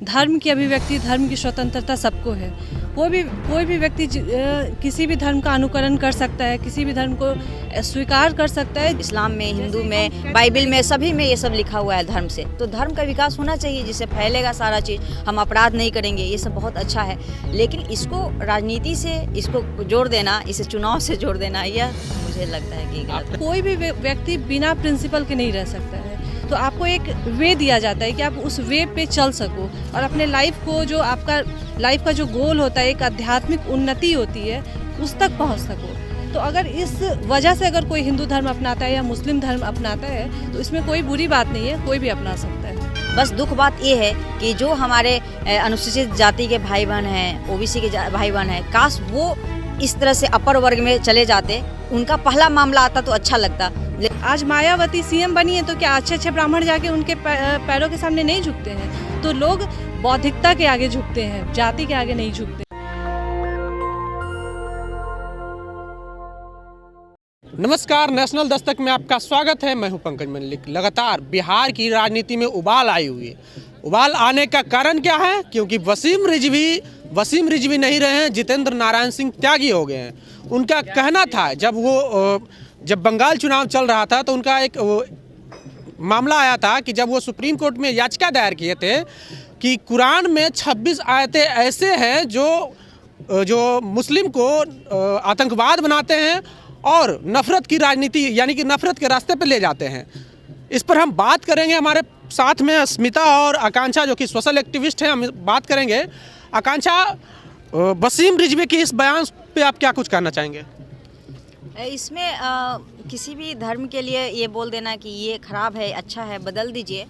धर्म की अभिव्यक्ति, धर्म की स्वतंत्रता सबको है। कोई भी व्यक्ति किसी भी धर्म का अनुकरण कर सकता है, किसी भी धर्म को स्वीकार कर सकता है। इस्लाम में, हिंदू में, बाइबल में, सभी में ये सब लिखा हुआ है धर्म से। तो धर्म का विकास होना चाहिए जिससे फैलेगा सारा चीज़, हम अपराध नहीं करेंगे, ये सब बहुत अच्छा है। लेकिन इसको राजनीति से इसको जोड़ देना, इसे चुनाव से जोड़ देना, यह मुझे लगता है कि गलत है। कोई भी व्यक्ति बिना प्रिंसिपल के नहीं रह सकता है। तो आपको एक वे दिया जाता है कि आप उस वे पे चल सको और अपने लाइफ को, जो आपका लाइफ का जो गोल होता है, एक आध्यात्मिक उन्नति होती है, उस तक पहुंच सको। तो अगर इस वजह से अगर कोई हिंदू धर्म अपनाता है या मुस्लिम धर्म अपनाता है तो इसमें कोई बुरी बात नहीं है, कोई भी अपना सकता है। बस दुख बात ये है कि जो हमारे अनुसूचित जाति के भाई बहन हैं, ओबीसी के भाई बहन हैं, काश वो इस तरह से अपर वर्ग में चले जाते, उनका पहला मामला आता तो अच्छा लगता। आज मायावती सीएम बनी है तो क्या अच्छे ब्राह्मण जाके उनके पैरों के सामने नहीं झुकते हैं? तो लोग बौद्धिकता के आगे झुकते हैं, जाति के आगे नहीं झुकते। नमस्कार, नेशनल दस्तक में आपका स्वागत है। मैं हूं पंकज मल्लिक। लगातार बिहार की राजनीति में उबाल आई हुई है। उबाल आने का कारण क्या है? क्योंकि वसीम रिजवी नहीं रहे हैं, जितेंद्र नारायण सिंह त्यागी हो गए हैं। उनका कहना था जब बंगाल चुनाव चल रहा था तो उनका एक मामला आया था कि जब वो सुप्रीम कोर्ट में याचिका दायर किए थे कि कुरान में 26 आयतें ऐसे हैं जो मुस्लिम को आतंकवाद बनाते हैं और नफरत की राजनीति यानी कि नफरत के रास्ते पर ले जाते हैं। इस पर हम बात करेंगे। हमारे साथ में स्मिता और आकांक्षा जो कि सोशल एक्टिविस्ट हैं, हम बात करेंगे। आकांक्षा, वसीम रिजवी के इस बयान पे आप क्या कुछ कहना चाहेंगे? इसमें किसी भी धर्म के लिए ये बोल देना कि ये खराब है, अच्छा है, बदल दीजिए,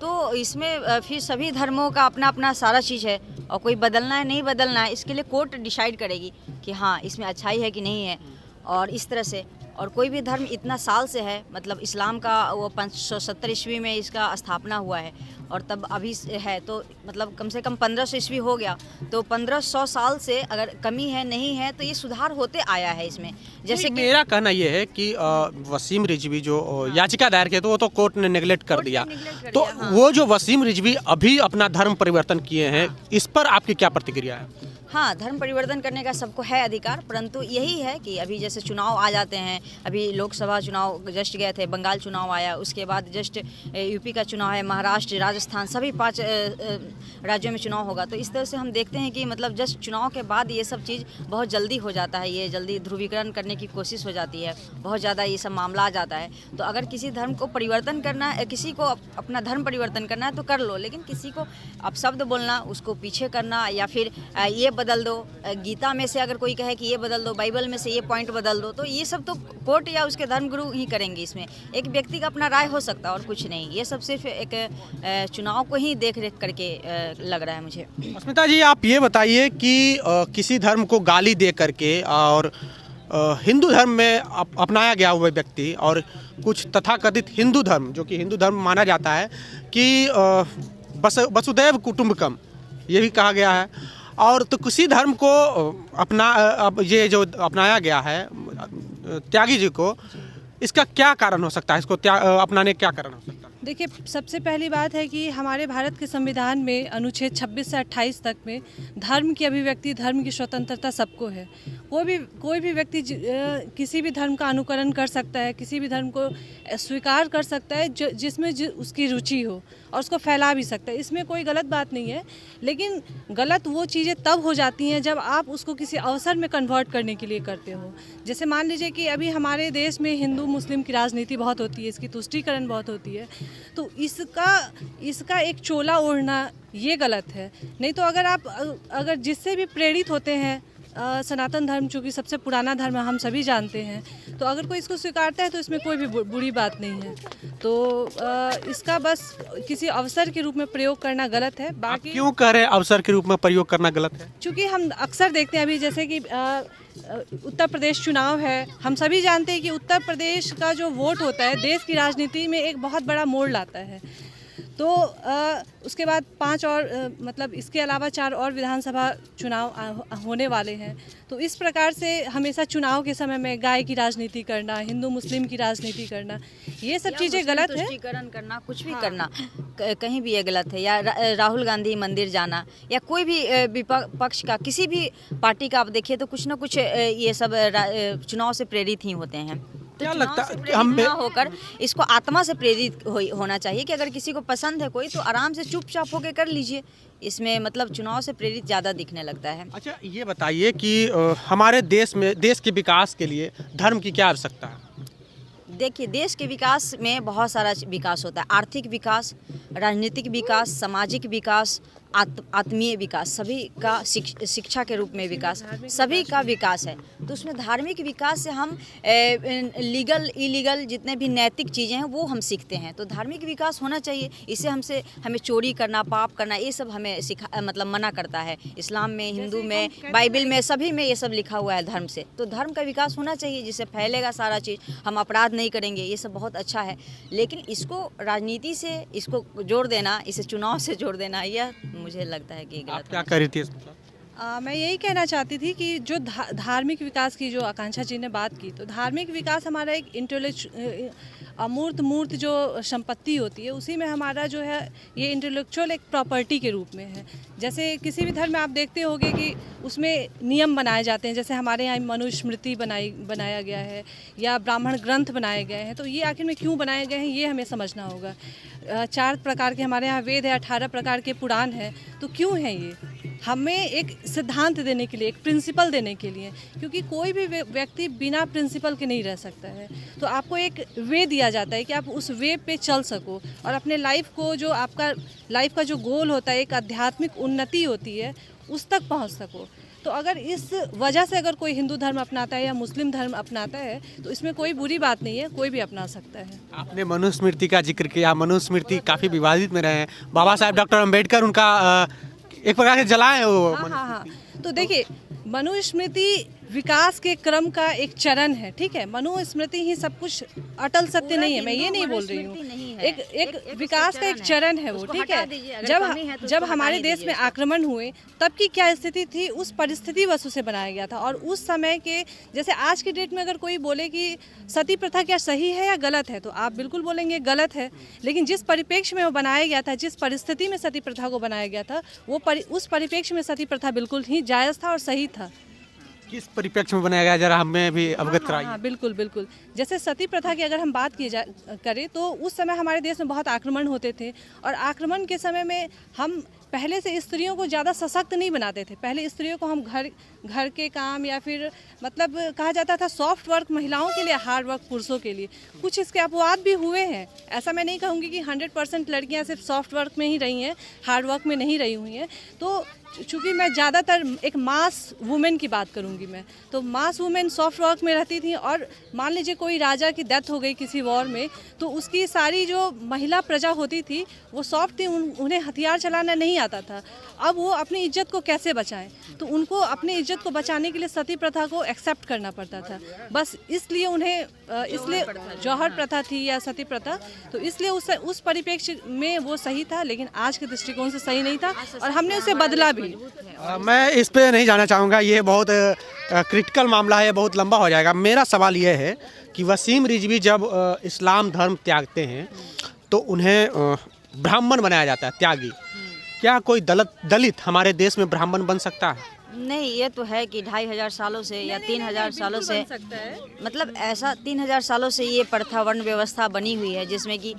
तो इसमें फिर सभी धर्मों का अपना अपना सारा चीज़ है और कोई बदलना है नहीं बदलना है, इसके लिए कोर्ट डिसाइड करेगी कि हाँ इसमें अच्छाई है कि नहीं है। और इस तरह से, और कोई भी धर्म इतना साल से है, मतलब इस्लाम का वो 570 ईस्वी में इसका स्थापना हुआ है और तब अभी है, तो मतलब कम से कम 1500 ईस्वी हो गया। तो 1500 साल से अगर कमी है नहीं है तो ये सुधार होते आया है इसमें। जैसे कि मेरा कहना ये है कि वसीम रिजवी जो याचिका दायर किए तो वो तो कोर्ट ने नेगलेक्ट कर दिया। तो हाँ। वो जो वसीम रिजवी अभी अपना धर्म परिवर्तन किए हैं, इस पर आपकी क्या प्रतिक्रिया है? हाँ, धर्म परिवर्तन करने का सबको है अधिकार, परंतु यही है कि अभी जैसे चुनाव आ जाते हैं, अभी लोकसभा चुनाव जस्ट गए थे, बंगाल चुनाव आया, उसके बाद जस्ट यूपी का चुनाव है, महाराष्ट्र, राजस्थान, सभी 5 राज्यों में चुनाव होगा। तो इस तरह से हम देखते हैं कि मतलब जस्ट चुनाव के बाद ये सब चीज़ बहुत जल्दी हो जाता है, ये जल्दी ध्रुवीकरण करने की कोशिश हो जाती है, बहुत ज़्यादा ये सब मामला आ जाता है। तो अगर किसी धर्म को परिवर्तन करना है, किसी को अपना धर्म परिवर्तन करना है तो कर लो, लेकिन किसी को अब शब्द बोलना, उसको पीछे करना या फिर ये बदल दो, गीता में से अगर कोई कहे कि ये बदल दो, बाइबल में से ये पॉइंट बदल दो, तो ये सब तो कोर्ट या उसके धर्मगुरु ही करेंगे। इसमें एक व्यक्ति का अपना राय हो सकता है और कुछ नहीं। ये सब सिर्फ एक चुनाव को ही देख रेख करके लग रहा है मुझे। अस्मिता जी, आप ये बताइए कि किसी धर्म को गाली दे करके और हिंदू धर्म में अपनाया गया हुआ व्यक्ति और कुछ तथाकथित हिंदू धर्म, जो कि हिंदू धर्म माना जाता है कि वसुदैव कुटुंबकम ये भी कहा गया है, और तो किसी धर्म को ये जो अपनाया गया है त्यागी जी को, इसका क्या कारण हो सकता है? इसको अपनाने क्या कारण हो सकता है? देखिए, सबसे पहली बात है कि हमारे भारत के संविधान में अनुच्छेद 26 से 28 तक में धर्म की अभिव्यक्ति, धर्म की स्वतंत्रता सबको है। कोई भी व्यक्ति किसी भी धर्म का अनुकरण कर सकता है, किसी भी धर्म को स्वीकार कर सकता है जिसमें उसकी रुचि हो, और उसको फैला भी सकता है। इसमें कोई गलत बात नहीं है, लेकिन गलत वो चीज़ें तब हो जाती हैं जब आप उसको किसी अवसर में कन्वर्ट करने के लिए करते हो। जैसे मान लीजिए कि अभी हमारे देश में हिंदू मुस्लिम की राजनीति बहुत होती है, इसकी तुष्टीकरण बहुत होती है, तो इसका एक चोला ओढ़ना ये गलत है। नहीं तो अगर जिससे भी प्रेरित होते हैं, सनातन धर्म चूँकि सबसे पुराना धर्म है, हम सभी जानते हैं, तो अगर कोई इसको स्वीकारता है तो इसमें कोई भी बुरी बात नहीं है। तो इसका बस किसी अवसर के रूप में प्रयोग करना गलत है। बाकी क्यों कह रहे हैं अवसर के रूप में प्रयोग करना गलत है? चूँकि हम अक्सर देखते हैं, अभी जैसे कि उत्तर प्रदेश चुनाव है, हम सभी जानते हैं कि उत्तर प्रदेश का जो वोट होता है देश की राजनीति में एक बहुत बड़ा मोड़ लाता है। तो उसके बाद 5 और मतलब इसके अलावा 4 और विधानसभा चुनाव होने वाले हैं। तो इस प्रकार से हमेशा चुनाव के समय में गाय की राजनीति करना, हिंदू मुस्लिम की राजनीति करना, ये सब चीज़ें गलत है। तुष्टीकरण करना, कुछ भी करना कहीं भी ये गलत है। या राहुल गांधी मंदिर जाना, या कोई भी विपक्ष का किसी भी पार्टी का आप देखिए तो कुछ ना कुछ ये सब चुनाव से प्रेरित ही होते हैं। क्या तो लगता चुनाव से है प्रेरित हम ना होकर इसको आत्मा से प्रेरित होना चाहिए कि अगर किसी को पसंद है कोई तो आराम से चुपचाप होकर कर लीजिए। इसमें मतलब चुनाव से प्रेरित ज़्यादा दिखने लगता है। अच्छा, ये बताइए कि हमारे देश में देश के विकास के लिए धर्म की क्या आवश्यकता है? देखिए, देश के विकास में बहुत सारा विकास होता है। आर्थिक विकास, राजनीतिक विकास, सामाजिक विकास, आत्मीय विकास, सभी का शिक्षा के रूप में विकास, सभी का विकास है। तो उसमें धार्मिक विकास से हम लीगल इलीगल जितने भी नैतिक चीज़ें हैं वो हम सीखते हैं। तो धार्मिक विकास होना चाहिए। इससे हमें चोरी करना, पाप करना, ये सब हमें मतलब मना करता है। इस्लाम में, हिंदू में, बाइबल में, सभी में ये सब लिखा हुआ है धर्म से। तो धर्म का विकास होना चाहिए जिससे फैलेगा सारा चीज़, हम अपराध नहीं करेंगे, ये सब बहुत अच्छा है। लेकिन इसको राजनीति से इसको जोड़ देना, इसे चुनाव से जोड़ देना, यह मुझे लगता है कि आप गलत क्या है। कह रही थी इसमें? मैं यही कहना चाहती थी कि जो धार्मिक विकास की जो आकांक्षा जी ने बात की, तो धार्मिक विकास हमारा एक अमूर्त जो संपत्ति होती है उसी में हमारा जो है ये इंटेलेक्चुअल एक प्रॉपर्टी के रूप में है। जैसे किसी भी धर्म में आप देखते होंगे कि उसमें नियम बनाए जाते हैं। जैसे हमारे यहाँ मनुस्मृति बनाया गया है या ब्राह्मण ग्रंथ बनाए गए हैं। तो ये आखिर में क्यों बनाए गए हैं ये हमें समझना होगा। 4 प्रकार के हमारे यहाँ वेद है, 18 प्रकार के पुराण हैं। तो क्यों है ये? हमें एक सिद्धांत देने के लिए, एक प्रिंसिपल देने के लिए, क्योंकि कोई भी व्यक्ति बिना प्रिंसिपल के नहीं रह सकता है। तो आपको एक वे दिया जाता है कि आप उस वे पे चल सको और अपने लाइफ को, जो आपका लाइफ का जो गोल होता है, एक आध्यात्मिक उन्नति होती है, उस तक पहुंच सको। तो अगर इस वजह से अगर कोई हिंदू धर्म अपनाता है या मुस्लिम धर्म अपनाता है तो इसमें कोई बुरी बात नहीं है, कोई भी अपना सकता है। आपने मनुस्मृति का जिक्र किया। मनुस्मृति काफ़ी विवादित में रहे हैं। बाबा साहेब डॉक्टर अम्बेडकर उनका एक प्रकार से जलाए वो। हाँ। तो देखिए, मनुस्मृति विकास के क्रम का एक चरण है, ठीक है। मनुस्मृति ही सब कुछ अटल सत्य नहीं है, मैं ये नहीं बोल रही हूँ। एक विकास का एक चरण है वो, ठीक है। जब हमारे देश में आक्रमण हुए तब की क्या स्थिति थी, उस परिस्थिति वस्तु से बनाया गया था। और उस समय के, जैसे आज की डेट में अगर कोई बोले कि सती प्रथा क्या सही है या गलत है, तो आप बिल्कुल बोलेंगे गलत है। लेकिन जिस परिप्रेक्ष्य में वो बनाया गया था, जिस परिस्थिति में सती प्रथा को बनाया गया था, उस परिप्रेक्ष्य में सती प्रथा बिल्कुल ही जायज़ था और सही था। किस परिप्रेक्ष्य में बनाया गया, जरा हमें भी अवगत कराइए। हाँ, बिल्कुल। जैसे सती प्रथा की अगर हम बात करें तो उस समय हमारे देश में बहुत आक्रमण होते थे और आक्रमण के समय में हम पहले से स्त्रियों को ज़्यादा सशक्त नहीं बनाते थे। पहले स्त्रियों को हम घर के काम या फिर मतलब कहा जाता था सॉफ्ट वर्क महिलाओं के लिए, हार्ड वर्क पुरुषों के लिए। कुछ इसके अपवाद भी हुए हैं। ऐसा मैं नहीं कहूँगी कि 100% लड़कियाँ सिर्फ सॉफ्ट वर्क में ही रही हैं, हार्ड वर्क में नहीं रही हुई हैं। तो चूँकि मैं ज़्यादातर एक मास वुमेन की बात करूँगी मैं, तो मास वुमेन सॉफ्ट वर्क में रहती थी। और मान लीजिए कोई राजा की डेथ हो गई किसी वॉर में, तो उसकी सारी जो महिला प्रजा होती थी वो सॉफ्ट थी, उन्हें हथियार चलाना नहीं आता था। अब वो अपनी इज्जत को कैसे बचाएं? तो उनको अपनी इज्जत को बचाने के लिए सती प्रथा को एक्सेप्ट करना पड़ता था। बस इसलिए उन्हें इसलिए जौहर प्रथा थी या सती प्रथा, तो इसलिए उस परिप्रेक्ष्य में वो सही था। लेकिन आज के दृष्टिकोण से सही नहीं था और हमने उसे बदला भी। मैं इस पे नहीं जाना चाहूँगा, ये बहुत क्रिटिकल मामला है, बहुत लंबा हो जाएगा। मेरा सवाल ये है कि वसीम रिजवी जब इस्लाम धर्म त्यागते हैं तो उन्हें ब्राह्मण बनाया जाता है, त्यागी। क्या कोई दलित हमारे देश में ब्राह्मण बन सकता है? नहीं, ये तो है कि 2500 सालों से या 3000 सालों से, मतलब ऐसा 3000 सालों से ये प्रथा वर्ण व्यवस्था बनी हुई है जिसमें कि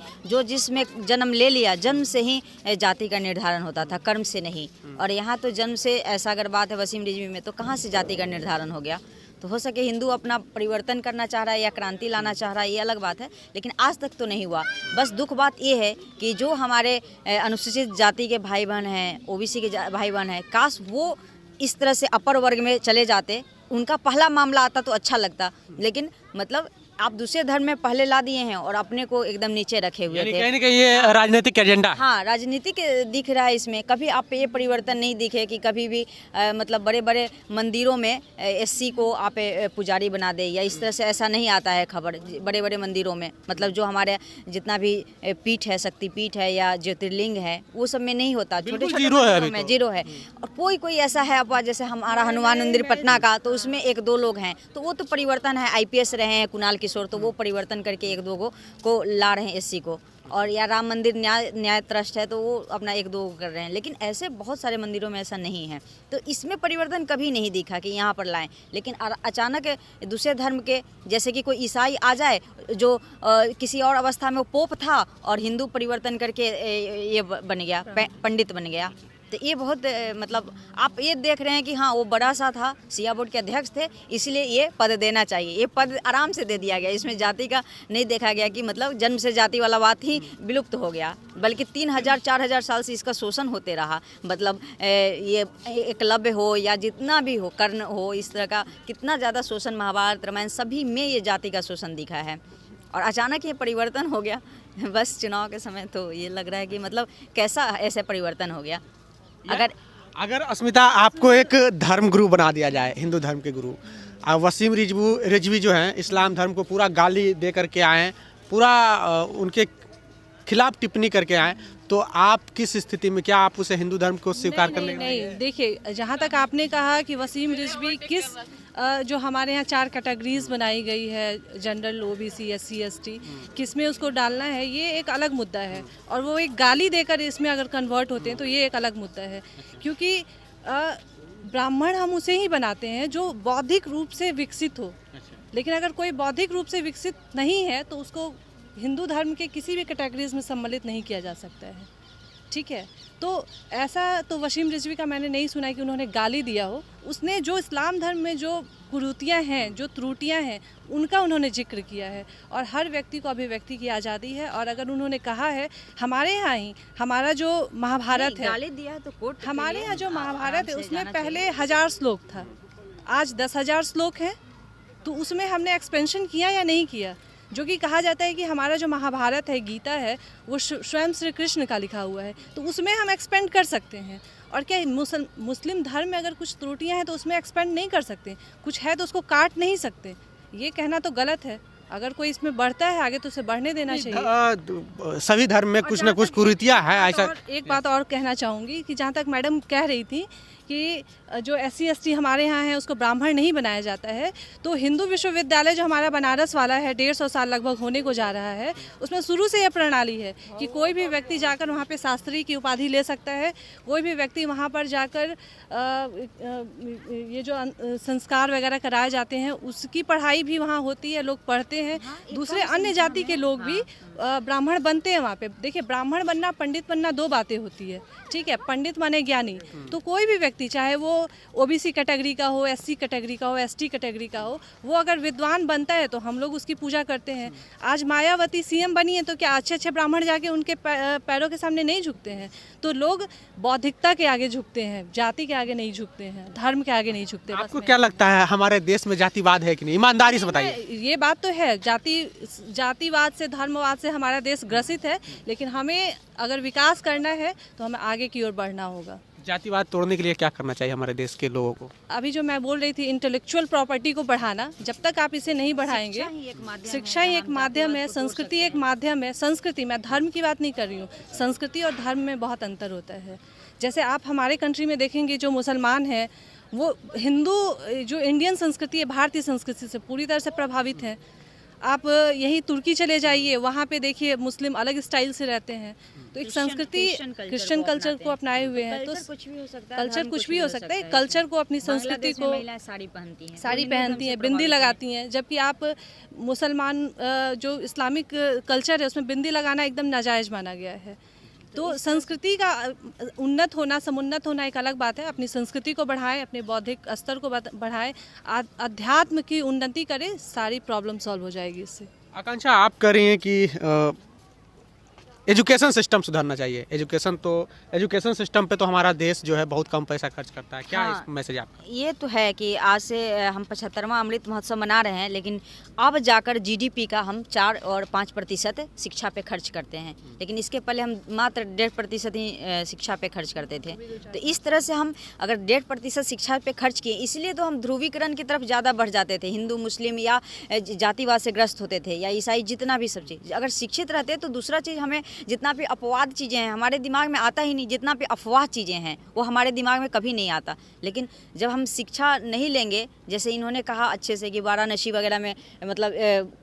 जिसमें जन्म ले लिया, जन्म से ही जाति का निर्धारण होता था, कर्म से नहीं। और यहाँ तो जन्म से, ऐसा अगर बात है वसीम रिजवी में, तो कहाँ से जाति का निर्धारण हो गया? तो हो सके हिंदू अपना परिवर्तन करना चाह रहा है या क्रांति लाना चाह रहा है, ये अलग बात है। लेकिन आज तक तो नहीं हुआ। बस दुख बात ये है कि जो हमारे अनुसूचित जाति के भाई बहन हैं, ओबीसी के भाई बहन हैं, काश वो इस तरह से अपर वर्ग में चले जाते, उनका पहला मामला आता तो अच्छा लगता। लेकिन मतलब आप दूसरे धर्म में पहले ला दिए हैं और अपने को एकदम नीचे रखे हुए यानी थे। कहीं ना कहीं ये राजनीतिक एजेंडा है। हाँ, राजनीतिक दिख रहा है इसमें। कभी आप ये परिवर्तन नहीं दिखे कि कभी भी मतलब बड़े बड़े मंदिरों में एससी को आप पुजारी बना दे, या इस तरह से ऐसा नहीं आता है खबर। बड़े बड़े मंदिरों में मतलब जो हमारे जितना भी पीठ है, शक्तिपीठ है या ज्योतिर्लिंग है, वो सब में नहीं होता। छोटे छोटे जीरो है अभी मंदिरों में तो। जीरो है। और कोई कोई ऐसा है अपवाद, जैसे हमारा हनुमान मंदिर पटना का, तो उसमें एक दो लोग हैं, तो वो तो परिवर्तन है। आईपीएस रहे हैं कुणाल किशोर, तो वो परिवर्तन करके एक दो को ला रहे हैं एससी को। और या राम मंदिर न्याय ट्रस्ट है, तो वो अपना एक दो कर रहे हैं। लेकिन ऐसे बहुत सारे मंदिरों में ऐसा नहीं है, तो इसमें परिवर्तन कभी नहीं दिखा कि यहाँ पर लाएं। लेकिन अचानक दूसरे धर्म के, जैसे कि कोई ईसाई आ जाए जो किसी और अवस्था में वो पोप था और हिंदू परिवर्तन करके ये बन गया, पंडित बन गया। तो ये बहुत मतलब आप ये देख रहे हैं कि हाँ वो बड़ा सा था, सिया बोर्ड के अध्यक्ष थे, इसलिए ये पद देना चाहिए। ये पद आराम से दे दिया गया, इसमें जाति का नहीं देखा गया कि मतलब जन्म से जाति वाला बात ही विलुप्त हो गया। बल्कि 3000-4000 साल से इसका शोषण होते रहा। मतलब ये एकलव्य हो या जितना भी हो, कर्ण हो, इस तरह का कितना ज़्यादा शोषण महाभारत रामायण सभी में ये जाति का शोषण दिखा है। और अचानक ये परिवर्तन हो गया बस चुनाव के समय। तो ये लग रहा है कि मतलब कैसा ऐसे परिवर्तन हो गया। अगर अस्मिता आपको एक धर्म गुरु बना दिया जाए, हिंदू धर्म के गुरु, वसीम रिजवी जो हैं इस्लाम धर्म को पूरा गाली दे करके आए हैं, पूरा उनके खिलाफ टिप्पणी करके आए, तो आप किस स्थिति में, क्या आप उसे हिंदू धर्म को स्वीकार कर लेंगे? नहीं, देखिए, जहाँ तक आपने कहा कि वसीम रिजवी किस जो हमारे यहाँ 4 कैटेगरीज बनाई गई है, जनरल, ओबीसी, एससी, एसटी, किस में उसको डालना है, ये एक अलग मुद्दा है। और वो एक गाली देकर इसमें अगर कन्वर्ट होते हैं तो ये एक अलग मुद्दा है। क्योंकि ब्राह्मण हम उसे ही बनाते हैं जो बौद्धिक रूप से विकसित हो। लेकिन अगर कोई बौद्धिक रूप से विकसित नहीं है तो उसको हिंदू धर्म के किसी भी कैटेगरीज में सम्मिलित नहीं किया जा सकता है। ठीक है, तो ऐसा तो वसीम रिजवी का मैंने नहीं सुना है कि उन्होंने गाली दिया हो। उसने जो इस्लाम धर्म में जो कुरीतियाँ हैं, जो त्रुटियाँ हैं, उनका उन्होंने जिक्र किया है। और हर व्यक्ति को अभिव्यक्ति की आज़ादी है। और अगर उन्होंने कहा है, हमारे यहाँ ही हमारा जो महाभारत है, गाली दिया तो कोर्ट, हमारे यहाँ जो महाभारत है उसमें पहले 1000 श्लोक था, आज 10,000 श्लोक है। तो उसमें हमने एक्सपेंशन किया या नहीं किया? जो कि कहा जाता है कि हमारा जो महाभारत है, गीता है, वो स्वयं श्री कृष्ण का लिखा हुआ है, तो उसमें हम एक्सपेंड कर सकते हैं। और क्या मुस्लिम धर्म में अगर कुछ त्रुटियां हैं तो उसमें एक्सपेंड नहीं कर सकते, कुछ है तो उसको काट नहीं सकते। ये कहना तो गलत है। अगर कोई इसमें बढ़ता है आगे तो उसे बढ़ने देना चाहिए। सभी धर्म में कुछ ना कुछ कुरीतियां है ऐसा। एक बात और कहना चाहूँगी कि जहाँ तक मैडम कह रही थी कि जो SC ST हमारे यहाँ है उसको ब्राह्मण नहीं बनाया जाता है, तो हिंदू विश्वविद्यालय जो हमारा बनारस वाला है, 150 साल लगभग होने को जा रहा है, उसमें शुरू से यह प्रणाली है कि कोई भी व्यक्ति जाकर वहाँ पे शास्त्री की उपाधि ले सकता है। कोई भी व्यक्ति वहाँ पर जाकर ये जो संस्कार वगैरह कराए जाते हैं उसकी पढ़ाई भी वहाँ होती है, लोग पढ़ते हैं। दूसरे अन्य जाति के लोग भी ब्राह्मण बनते हैं वहाँ पे। देखिए, ब्राह्मण बनना, पंडित बनना 2 बातें होती है। ठीक है, पंडित माने ज्ञानी। तो कोई भी व्यक्ति, चाहे वो OBC कैटेगरी का हो, SC कैटेगरी का हो, ST कैटेगरी का हो, वो अगर विद्वान बनता है तो हम लोग उसकी पूजा करते हैं। आज मायावती CM बनी है तो क्या अच्छे ब्राह्मण जाके उनके पैरों के सामने नहीं झुकते हैं? तो लोग बौद्धिकता के आगे झुकते हैं, जाति के आगे नहीं झुकते हैं, धर्म के आगे नहीं झुकते। आपको क्या लगता है हमारे देश में जातिवाद है कि नहीं? ईमानदारी से बताइए। ये बात तो है, जातिवाद से, धर्मवाद से हमारा देश ग्रसित है। लेकिन हमें अगर विकास करना है तो हमें आगे की ओर बढ़ना होगा। जातिवाद तोड़ने के लिए क्या करना चाहिए हमारे देश के लोगों को? अभी जो मैं बोल रही थी, इंटेलेक्चुअल प्रॉपर्टी को बढ़ाना, जब तक आप इसे नहीं बढ़ाएंगे, शिक्षा ही एक माध्यम है, संस्कृति एक माध्यम है। संस्कृति, मैं धर्म की बात नहीं कर रही हूँ, संस्कृति और धर्म में बहुत अंतर होता है। जैसे आप हमारे कंट्री में देखेंगे, जो मुसलमान हैं वो हिंदू, जो इंडियन संस्कृति है, भारतीय संस्कृति से पूरी तरह से प्रभावित हैं। आप यही तुर्की चले जाइए, वहाँ पे देखिए मुस्लिम अलग स्टाइल से रहते हैं। तो एक संस्कृति, क्रिश्चियन कल्चर को अपनाए हुए हैं। तो कल्चर कुछ भी हो सकता है। कल्चर को, अपनी संस्कृति को, साड़ी पहनती हैं, बिंदी लगाती हैं। जबकि आप मुसलमान जो इस्लामिक कल्चर है उसमें बिंदी लगाना एकदम नाजायज़ माना गया है। तो संस्कृति का उन्नत होना, समुन्नत होना एक अलग बात है। अपनी संस्कृति को बढ़ाएं, अपने बौद्धिक स्तर को बढ़ाएं, अध्यात्म की उन्नति करें, सारी प्रॉब्लम सॉल्व हो जाएगी इससे। आकांक्षा, आप कह रही हैं कि एजुकेशन सिस्टम सुधारना चाहिए। एजुकेशन सिस्टम पे तो हमारा देश जो है बहुत कम पैसा खर्च करता है। क्या हाँ, इस मैसेज आपका? ये तो है कि आज से हम 75वां अमृत महोत्सव मना रहे हैं, लेकिन अब जाकर जीडीपी का हम 4 और 5% शिक्षा पे खर्च करते हैं, लेकिन इसके पहले हम मात्र 1.5% ही शिक्षा पे खर्च करते थे। तो इस तरह से हम अगर 1.5% शिक्षा पे खर्च किए, इसलिए तो हम ध्रुवीकरण की तरफ ज़्यादा बढ़ जाते थे, हिंदू मुस्लिम या जातिवाद से ग्रस्त होते थे, या ईसाई, जितना भी सब चीज़। अगर शिक्षित रहते तो दूसरा चीज़, हमें जितना भी अपवाद चीज़ें हैं हमारे दिमाग में आता ही नहीं, जितना भी अफवाह चीज़ें हैं वो हमारे दिमाग में कभी नहीं आता। लेकिन जब हम शिक्षा नहीं लेंगे, जैसे इन्होंने कहा अच्छे से कि वाराणसी वगैरह में मतलब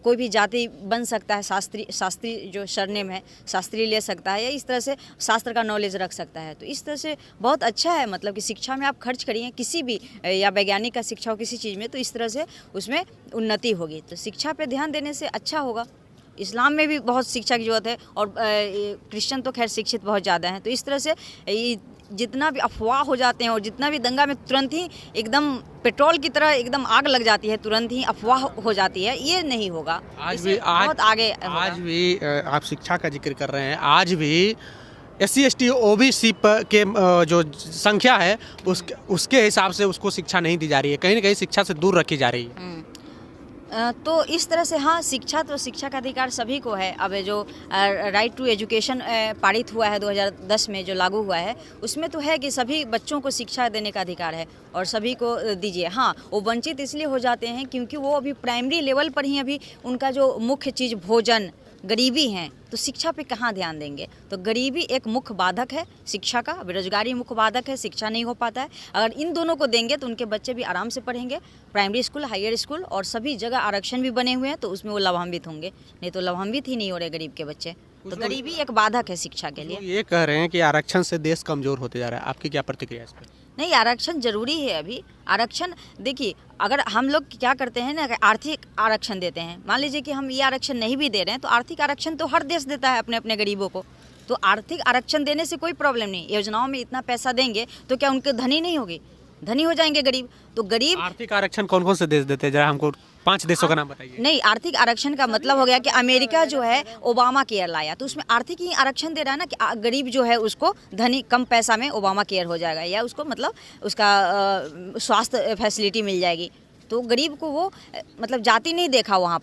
कोई भी जाति बन सकता है, शास्त्री जो सरनेम है शास्त्री ले सकता है, या इस तरह से शास्त्र का नॉलेज रख सकता है। तो इस तरह से बहुत अच्छा है, मतलब कि शिक्षा में आप खर्च करिए किसी भी, या वैज्ञानिक का शिक्षा हो किसी चीज़ में, तो इस तरह से उसमें उन्नति होगी। तो शिक्षा पे ध्यान देने से अच्छा होगा। इस्लाम में भी बहुत शिक्षा की ज़रूरत है, और क्रिश्चियन तो खैर शिक्षित बहुत ज़्यादा हैं। तो इस तरह से जितना भी अफवाह हो जाते हैं और जितना भी दंगा में तुरंत ही एकदम पेट्रोल की तरह एकदम आग लग जाती है, तुरंत ही अफवाह हो जाती है, ये नहीं होगा। बहुत आगे आज भी आप शिक्षा का जिक्र कर रहे हैं, आज भी SC ST OBC के जो संख्या है उसके हिसाब से उसको शिक्षा नहीं दी जा रही है, कहीं ना कहीं शिक्षा से दूर रखी जा रही है। तो इस तरह से हाँ, शिक्षा का अधिकार सभी को है। अब जो राइट टू एजुकेशन पारित हुआ है 2010 में, जो लागू हुआ है, उसमें तो है कि सभी बच्चों को शिक्षा देने का अधिकार है और सभी को दीजिए। हाँ, वो वंचित इसलिए हो जाते हैं क्योंकि वो अभी प्राइमरी लेवल पर ही अभी उनका जो मुख्य चीज़ भोजन, गरीबी हैं, तो शिक्षा पे कहाँ ध्यान देंगे। तो गरीबी एक मुख्य बाधक है शिक्षा का, बेरोजगारी मुख्य बाधक है, शिक्षा नहीं हो पाता है। अगर इन दोनों को देंगे तो उनके बच्चे भी आराम से पढ़ेंगे, प्राइमरी स्कूल, हायर स्कूल, और सभी जगह आरक्षण भी बने हुए हैं, तो उसमें वो लाभान्वित होंगे। नहीं तो लाभान्वित ही नहीं हो रहे गरीब के बच्चे। तो गरीबी एक बाधक है शिक्षा के लिए। ये कह रहे हैं कि आरक्षण से देश कमजोर होते जा रहा है, आपकी क्या प्रतिक्रिया है इस पर? नहीं, आरक्षण जरूरी है। अभी आरक्षण देखिए, अगर हम लोग क्या करते हैं ना, आर्थिक आरक्षण देते हैं, मान लीजिए कि हम ये आरक्षण नहीं भी दे रहे हैं, तो आर्थिक आरक्षण तो हर देश देता है अपने अपने गरीबों को। तो आर्थिक आरक्षण देने से कोई प्रॉब्लम नहीं। योजनाओं में इतना पैसा देंगे तो क्या उनके धनी नहीं होगी, धनी हो जाएंगे गरीब। तो गरीब आर्थिक आरक्षण कौन कौन से देश देते हैं, जरा हमको 5 देशों का नाम बताइए। नहीं, आर्थिक आरक्षण का मतलब हो गया कि अमेरिका जो है ओबामा केयर लाया, तो उसमें आर्थिक ही आरक्षण दे रहा है ना, कि गरीब जो है उसको धनी कम पैसा में ओबामा केयर हो जाएगा, या उसको मतलब उसका स्वास्थ्य फैसिलिटी मिल जाएगी। तो गरीब को वो मतलब जाति नहीं देखा वहाँ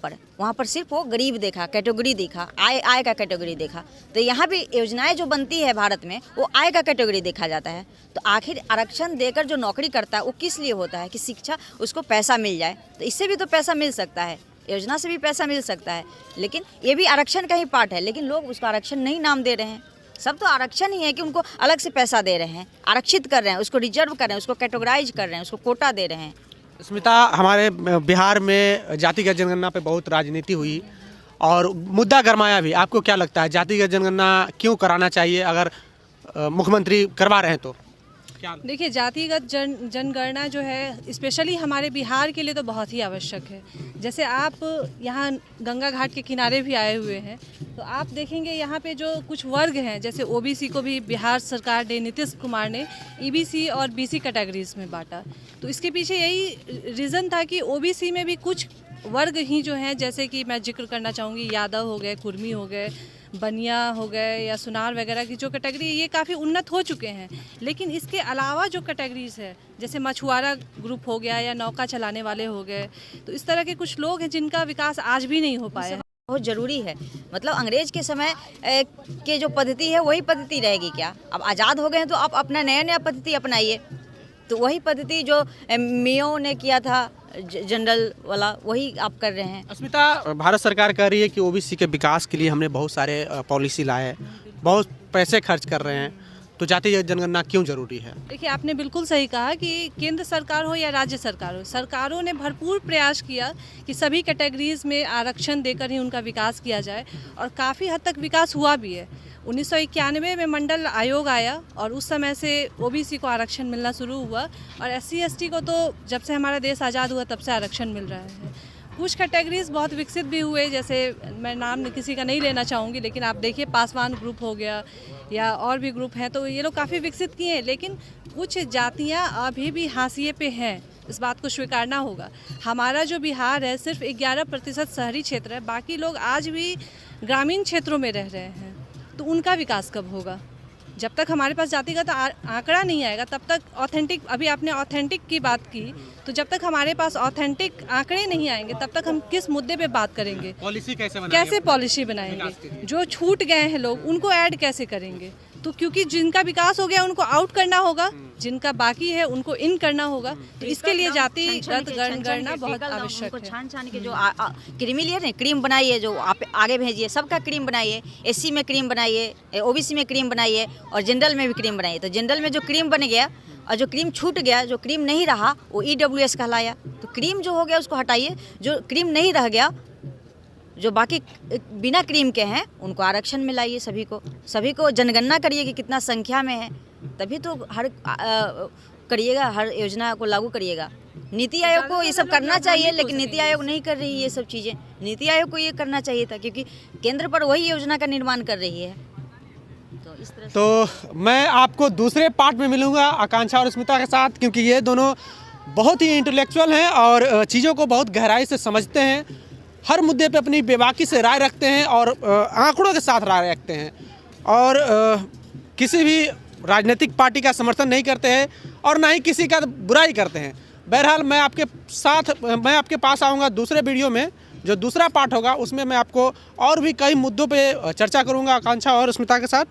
पर सिर्फ वो गरीब देखा, कैटेगरी देखा, आय का कैटेगरी देखा। तो यहाँ भी योजनाएं जो बनती है भारत में, वो आय का कैटेगरी देखा जाता है। तो आखिर आरक्षण देकर जो नौकरी करता है वो किस लिए होता है, कि शिक्षा, उसको पैसा मिल जाए। तो इससे भी तो पैसा मिल सकता है, योजना से भी पैसा मिल सकता है, लेकिन ये भी आरक्षण का ही पार्ट है। लेकिन लोग उसको आरक्षण नहीं नाम दे रहे हैं। सब तो आरक्षण ही है कि उनको अलग से पैसा दे रहे हैं, आरक्षित कर रहे हैं, उसको रिजर्व कर रहे हैं, उसको कैटेगराइज कर रहे हैं, उसको कोटा दे रहे हैं। स्मिता, हमारे बिहार में जातिगत जनगणना पे बहुत राजनीति हुई और मुद्दा गरमाया भी। आपको क्या लगता है जातिगत जनगणना क्यों कराना चाहिए, अगर मुख्यमंत्री करवा रहे हैं तो? देखिए, जातिगत जनगणना जो है स्पेशली हमारे बिहार के लिए तो बहुत ही आवश्यक है। जैसे आप यहाँ गंगा घाट के किनारे भी आए हुए हैं, तो आप देखेंगे यहाँ पे जो कुछ वर्ग हैं, जैसे OBC को भी बिहार सरकार ने, नीतीश कुमार ने EBC और BC कैटेगरीज में बांटा। तो इसके पीछे यही रीज़न था कि OBC में भी कुछ वर्ग ही जो हैं, जैसे कि मैं जिक्र करना चाहूँगी, यादव हो गए, कुर्मी हो गए, बनिया हो गए, या सुनार वगैरह की जो कैटेगरी, ये काफ़ी उन्नत हो चुके हैं। लेकिन इसके अलावा जो कैटेगरीज है, जैसे मछुआरा ग्रुप हो गया या नौका चलाने वाले हो गए, तो इस तरह के कुछ लोग हैं जिनका विकास आज भी नहीं हो पाया है। बहुत ज़रूरी है। मतलब अंग्रेज के समय के जो पद्धति है वही पद्धति रहेगी क्या? अब आज़ाद हो गए हैं तो आप अपना नया पद्धति अपनाइए। तो वही पद्धति जो मेयो ने किया था, जनरल वाला, वही आप कर रहे हैं। अस्मिता, भारत सरकार कह रही है कि OBC के विकास के लिए हमने बहुत सारे पॉलिसी लाए, बहुत पैसे खर्च कर रहे हैं, तो जातिगत जनगणना क्यों जरूरी है? देखिए, आपने बिल्कुल सही कहा कि केंद्र सरकार हो या राज्य सरकार हो, सरकारों ने भरपूर प्रयास किया कि सभी कैटेगरीज में आरक्षण देकर ही उनका विकास किया जाए, और काफ़ी हद तक विकास हुआ भी है। 1991 में मंडल आयोग आया और उस समय से OBC को आरक्षण मिलना शुरू हुआ, और SC ST को तो जब से हमारा देश आज़ाद हुआ तब से आरक्षण मिल रहा है। कुछ कैटेगरीज बहुत विकसित भी हुए, जैसे मैं नाम किसी का नहीं लेना चाहूँगी, लेकिन आप देखिए पासवान ग्रुप हो गया या और भी ग्रुप हैं, तो ये लोग काफ़ी विकसित किए हैं। लेकिन कुछ जातियाँ अभी भी हाशिए पे हैं, इस बात को स्वीकारना होगा। हमारा जो बिहार है सिर्फ 11% शहरी क्षेत्र है, बाकी लोग आज भी ग्रामीण क्षेत्रों में रह रहे हैं। तो उनका विकास कब होगा? जब तक हमारे पास जातिगत आंकड़ा नहीं आएगा तब तक ऑथेंटिक, अभी आपने ऑथेंटिक की बात की, तो जब तक हमारे पास ऑथेंटिक आंकड़े नहीं आएंगे तब तक हम किस मुद्दे पे बात करेंगे? पॉलिसी कैसे पॉलिसी बनाएंगे? जो छूट गए हैं लोग उनको ऐड कैसे करेंगे? तो क्योंकि जिनका विकास हो गया उनको आउट करना होगा, जिनका बाकी है उनको इन करना होगा, तो इसके लिए जातिगत गणना बहुत आवश्यक है। छान छान के जो क्रीमिलियर है, क्रीम बनाइए, जो आप आगे भेजिए, सबका क्रीम बनाइए, एससी में क्रीम बनाइए, ओबीसी में क्रीम बनाइए और जनरल में भी क्रीम बनाइए। तो जनरल में जो क्रीम बन गया और जो क्रीम छूट गया, जो क्रीम नहीं रहा, वो EWS कहलाया। तो क्रीम जो हो गया उसको हटाइए, जो क्रीम नहीं रह गया, जो बाकी बिना क्रीम के हैं उनको आरक्षण में लाइए। सभी को जनगणना करिए कि कितना संख्या में है, तभी तो हर करिएगा, हर योजना को लागू करिएगा। नीति आयोग को ये सब करना चाहिए, लेकिन नीति आयोग नहीं कर रही है ये सब चीज़ें। नीति आयोग को ये करना चाहिए था, क्योंकि केंद्र पर वही योजना का निर्माण कर रही है। तो इस तरह तो मैं आपको दूसरे पार्ट में मिलूंगा आकांक्षा और स्मिता के साथ, क्योंकि ये दोनों बहुत ही इंटेलेक्चुअल हैं और चीज़ों को बहुत गहराई से समझते हैं, हर मुद्दे पे अपनी बेबाकी से राय रखते हैं और आंकड़ों के साथ राय रखते हैं और किसी भी राजनीतिक पार्टी का समर्थन नहीं करते हैं और ना ही किसी का बुराई करते हैं। बहरहाल मैं आपके पास आऊँगा दूसरे वीडियो में, जो दूसरा पार्ट होगा उसमें मैं आपको और भी कई मुद्दों पे चर्चा करूँगा आकांक्षा और स्मिता के साथ।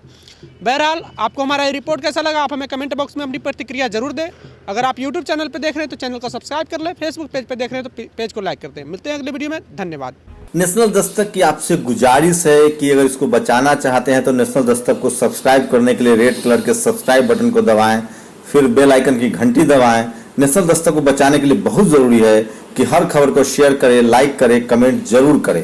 बहरहाल आपको हमारा ये रिपोर्ट कैसा लगा, आप हमें कमेंट बॉक्स में अपनी प्रतिक्रिया जरूर दें। अगर आप यूट्यूब चैनल पर देख रहे हैं तो चैनल को सब्सक्राइब कर लें, फेसबुक पेज पर देख रहे हैं तो पेज को लाइक कर दें। मिलते हैं अगले वीडियो में, धन्यवाद। नेशनल दस्तक की आपसे गुजारिश है कि अगर इसको बचाना चाहते हैं तो नेशनल दस्तक को सब्सक्राइब करने के लिए रेड कलर के सब्सक्राइब बटन को दबाएं, फिर बेल आइकन की घंटी दबाएं। नेशनल दस्तक को बचाने के लिए बहुत ज़रूरी है कि हर खबर को शेयर करें, लाइक करें, कमेंट जरूर करें।